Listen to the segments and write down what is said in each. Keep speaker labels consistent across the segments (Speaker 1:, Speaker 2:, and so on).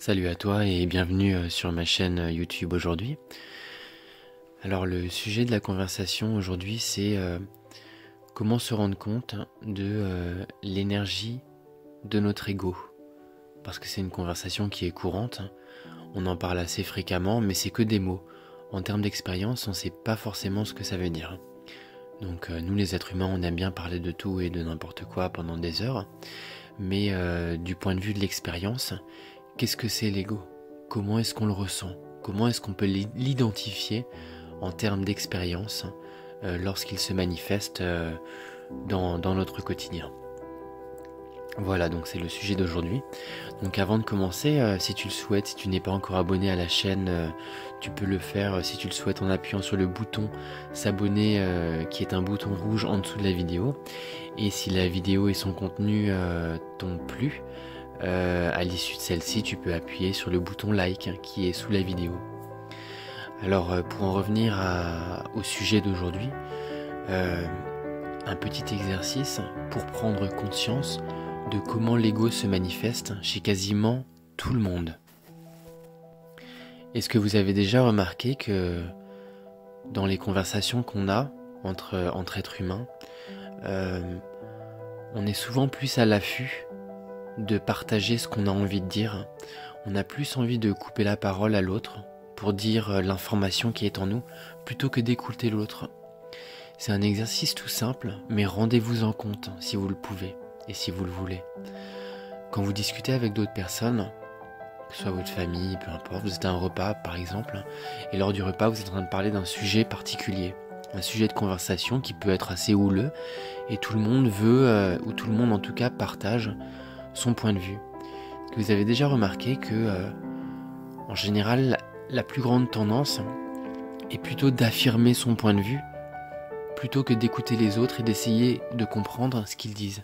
Speaker 1: Salut à toi et bienvenue sur ma chaîne YouTube aujourd'hui. Alors le sujet de la conversation aujourd'hui c'est comment se rendre compte de l'énergie de notre ego. Parce que c'est une conversation qui est courante, on en parle assez fréquemment mais c'est que des mots. En termes d'expérience on ne sait pas forcément ce que ça veut dire. Donc nous les êtres humains on aime bien parler de tout et de n'importe quoi pendant des heures. Mais du point de vue de l'expérience, qu'est-ce que c'est l'ego ? Comment est-ce qu'on le ressent ? Comment est-ce qu'on peut l'identifier en termes d'expérience lorsqu'il se manifeste dans notre quotidien ? Voilà, donc c'est le sujet d'aujourd'hui. Donc avant de commencer, si tu le souhaites, si tu n'es pas encore abonné à la chaîne, tu peux le faire si tu le souhaites en appuyant sur le bouton s'abonner qui est un bouton rouge en dessous de la vidéo. Et si la vidéo et son contenu t'ont plu, à l'issue de celle-ci, tu peux appuyer sur le bouton like qui est sous la vidéo. Alors pour en revenir au sujet d'aujourd'hui, un petit exercice pour prendre conscience de comment l'ego se manifeste chez quasiment tout le monde. Est-ce que vous avez déjà remarqué que dans les conversations qu'on a entre êtres humains, on est souvent plus à l'affût de partager ce qu'on a envie de dire. On a plus envie de couper la parole à l'autre pour dire l'information qui est en nous plutôt que d'écouter l'autre. C'est un exercice tout simple, mais rendez-vous en compte si vous le pouvez et si vous le voulez. Quand vous discutez avec d'autres personnes, que ce soit votre famille, peu importe, vous êtes à un repas par exemple, et lors du repas vous êtes en train de parler d'un sujet particulier, un sujet de conversation qui peut être assez houleux, et tout le monde veut, ou tout le monde en tout cas partage son point de vue. Vous avez déjà remarqué que, en général, la plus grande tendance est plutôt d'affirmer son point de vue, plutôt que d'écouter les autres et d'essayer de comprendre ce qu'ils disent.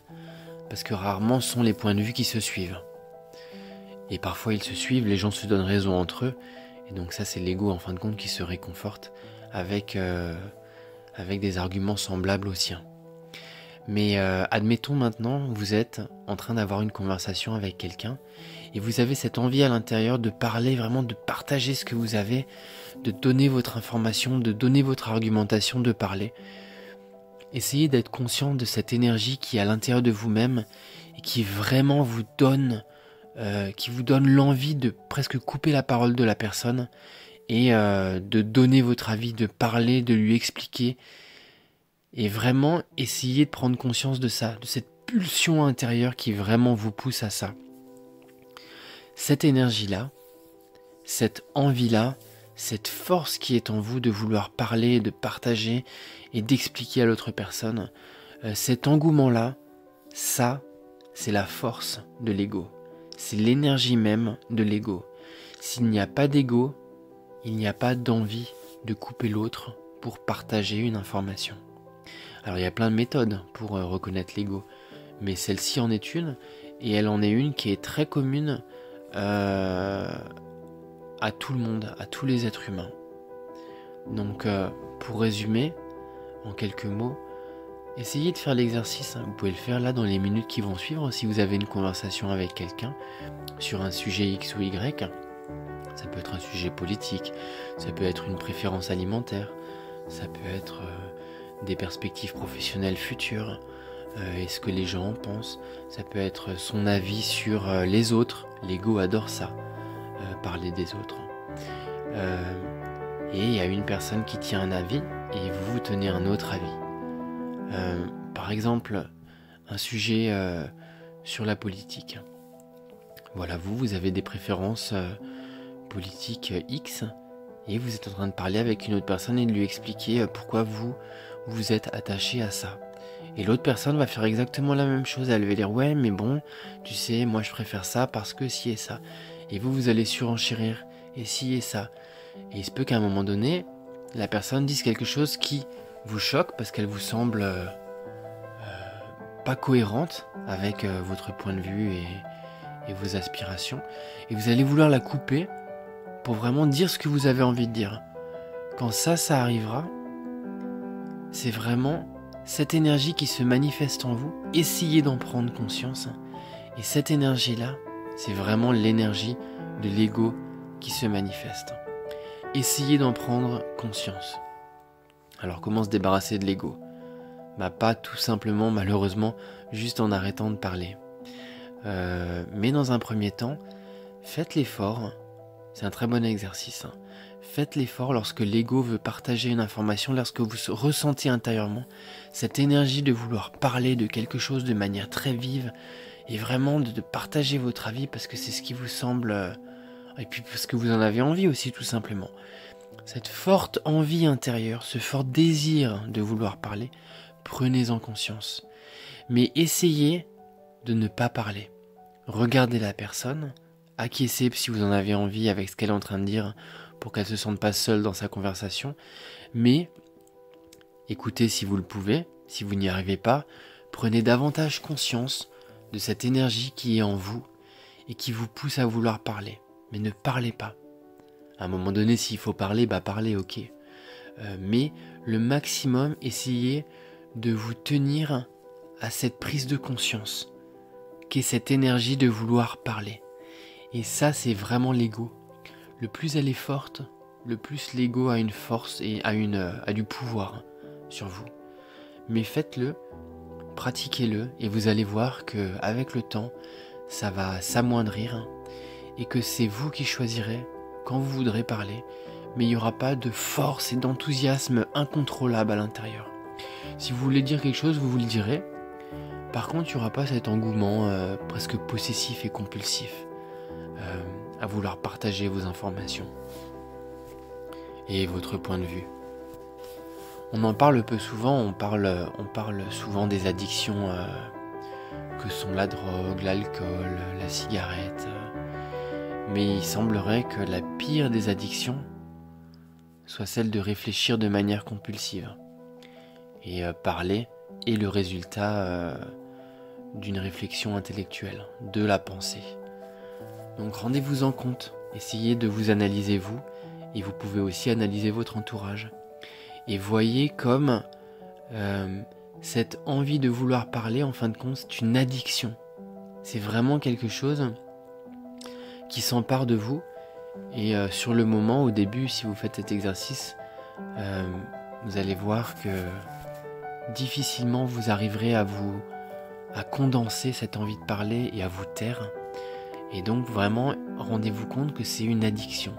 Speaker 1: Parce que rarement sont les points de vue qui se suivent. Et parfois ils se suivent, les gens se donnent raison entre eux, et donc ça c'est l'ego en fin de compte qui se réconforte avec des arguments semblables aux siens. Mais admettons maintenant, vous êtes en train d'avoir une conversation avec quelqu'un et vous avez cette envie à l'intérieur de parler, vraiment de partager ce que vous avez, de donner votre information, de donner votre argumentation, de parler. Essayez d'être conscient de cette énergie qui est à l'intérieur de vous-même et qui vraiment vous donne l'envie de presque couper la parole de la personne et de donner votre avis, de parler, de lui expliquer. Et vraiment essayer de prendre conscience de ça, de cette pulsion intérieure qui vraiment vous pousse à ça. Cette énergie-là, cette envie-là, cette force qui est en vous de vouloir parler, de partager et d'expliquer à l'autre personne, cet engouement-là, ça, c'est la force de l'ego. C'est l'énergie même de l'ego. S'il n'y a pas d'ego, il n'y a pas d'envie de couper l'autre pour partager une information. Alors il y a plein de méthodes pour reconnaître l'ego, mais celle-ci en est une, et elle en est une qui est très commune à tout le monde, à tous les êtres humains. Donc pour résumer, en quelques mots, essayez de faire l'exercice, vous pouvez le faire là dans les minutes qui vont suivre, si vous avez une conversation avec quelqu'un sur un sujet X ou Y, ça peut être un sujet politique, ça peut être une préférence alimentaire, ça peut être des perspectives professionnelles futures, et ce que les gens en pensent, ça peut être son avis sur les autres, l'ego adore ça, parler des autres. Et il y a une personne qui tient un avis et vous tenez un autre avis. Par exemple, un sujet sur la politique. Voilà, vous avez des préférences politiques X et vous êtes en train de parler avec une autre personne et de lui expliquer pourquoi vous êtes attaché à ça. Et l'autre personne va faire exactement la même chose, elle va dire ouais mais bon, tu sais, moi je préfère ça parce que ci et ça. Et vous allez surenchérir, et ci et ça. Et il se peut qu'à un moment donné, la personne dise quelque chose qui vous choque parce qu'elle vous semble pas cohérente avec votre point de vue et vos aspirations. Et vous allez vouloir la couper pour vraiment dire ce que vous avez envie de dire. Quand ça arrivera, c'est vraiment cette énergie qui se manifeste en vous. Essayez d'en prendre conscience. Et cette énergie-là, c'est vraiment l'énergie de l'ego qui se manifeste. Essayez d'en prendre conscience. Alors comment se débarrasser de l'ego ? Pas tout simplement, malheureusement, juste en arrêtant de parler. Mais dans un premier temps, faites l'effort, c'est un très bon exercice, faites l'effort lorsque l'ego veut partager une information, lorsque vous ressentez intérieurement cette énergie de vouloir parler de quelque chose de manière très vive et vraiment de partager votre avis parce que c'est ce qui vous semble, et puis parce que vous en avez envie aussi tout simplement. Cette forte envie intérieure, ce fort désir de vouloir parler, prenez-en conscience. Mais essayez de ne pas parler. Regardez la personne, acquiescez si vous en avez envie avec ce qu'elle est en train de dire pour qu'elle ne se sente pas seule dans sa conversation. Mais écoutez si vous le pouvez, si vous n'y arrivez pas, prenez davantage conscience de cette énergie qui est en vous et qui vous pousse à vouloir parler. Mais ne parlez pas. À un moment donné, s'il faut parler, parlez, ok. Mais le maximum, essayez de vous tenir à cette prise de conscience, qu'est cette énergie de vouloir parler. Et ça, c'est vraiment l'ego. Le plus elle est forte, le plus l'ego a une force et a du pouvoir sur vous. Mais faites-le, pratiquez-le, et vous allez voir qu'avec le temps, ça va s'amoindrir, et que c'est vous qui choisirez quand vous voudrez parler, mais il n'y aura pas de force et d'enthousiasme incontrôlable à l'intérieur. Si vous voulez dire quelque chose, vous le direz. Par contre, il n'y aura pas cet engouement presque possessif et compulsif à vouloir partager vos informations et votre point de vue. On en parle peu souvent, on parle souvent des addictions que sont la drogue, l'alcool, la cigarette. Mais il semblerait que la pire des addictions soit celle de réfléchir de manière compulsive. Et parler est le résultat d'une réflexion intellectuelle, de la pensée. Donc rendez-vous-en compte, essayez de vous analyser vous, et vous pouvez aussi analyser votre entourage. Et voyez comme cette envie de vouloir parler, en fin de compte, c'est une addiction. C'est vraiment quelque chose qui s'empare de vous. Et sur le moment, au début, si vous faites cet exercice, vous allez voir que difficilement vous arriverez à condenser cette envie de parler et à vous taire. Et donc vraiment, rendez-vous compte que c'est une addiction.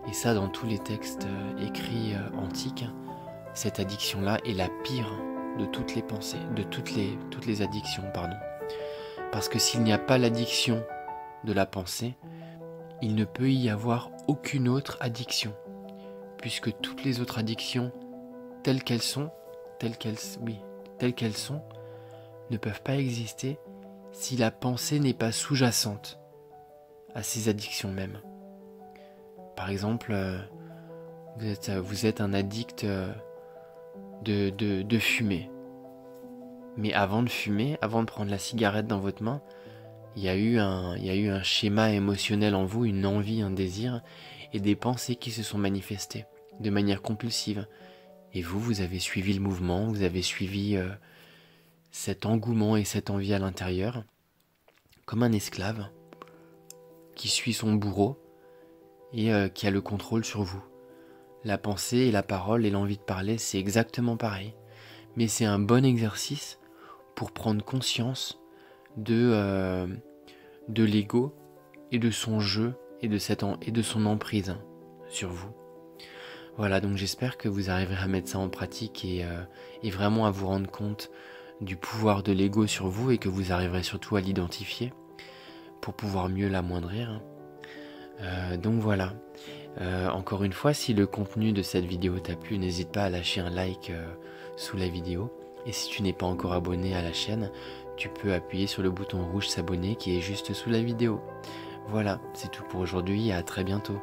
Speaker 1: Et ça, dans tous les textes écrits antiques, cette addiction-là est la pire de toutes les pensées, de toutes les addictions, pardon. Parce que s'il n'y a pas l'addiction de la pensée, il ne peut y avoir aucune autre addiction, puisque toutes les autres addictions, telles qu'elles sont, ne peuvent pas exister si la pensée n'est pas sous-jacente à ces addictions même. Par exemple, vous êtes un addict de fumer. Mais avant de fumer, avant de prendre la cigarette dans votre main, il y a eu un schéma émotionnel en vous, une envie, un désir, et des pensées qui se sont manifestées de manière compulsive. Et vous avez suivi le mouvement, vous avez suivi cet engouement et cette envie à l'intérieur, comme un esclave qui suit son bourreau et qui a le contrôle sur vous. La pensée et la parole et l'envie de parler, c'est exactement pareil. Mais c'est un bon exercice pour prendre conscience de l'ego et de son jeu et de son emprise sur vous. Voilà, donc j'espère que vous arriverez à mettre ça en pratique et vraiment à vous rendre compte du pouvoir de l'ego sur vous et que vous arriverez surtout à l'identifier pour pouvoir mieux l'amoindrir. Donc voilà. Encore une fois, si le contenu de cette vidéo t'a plu, n'hésite pas à lâcher un like sous la vidéo. Et si tu n'es pas encore abonné à la chaîne, tu peux appuyer sur le bouton rouge s'abonner qui est juste sous la vidéo. Voilà, c'est tout pour aujourd'hui et à très bientôt.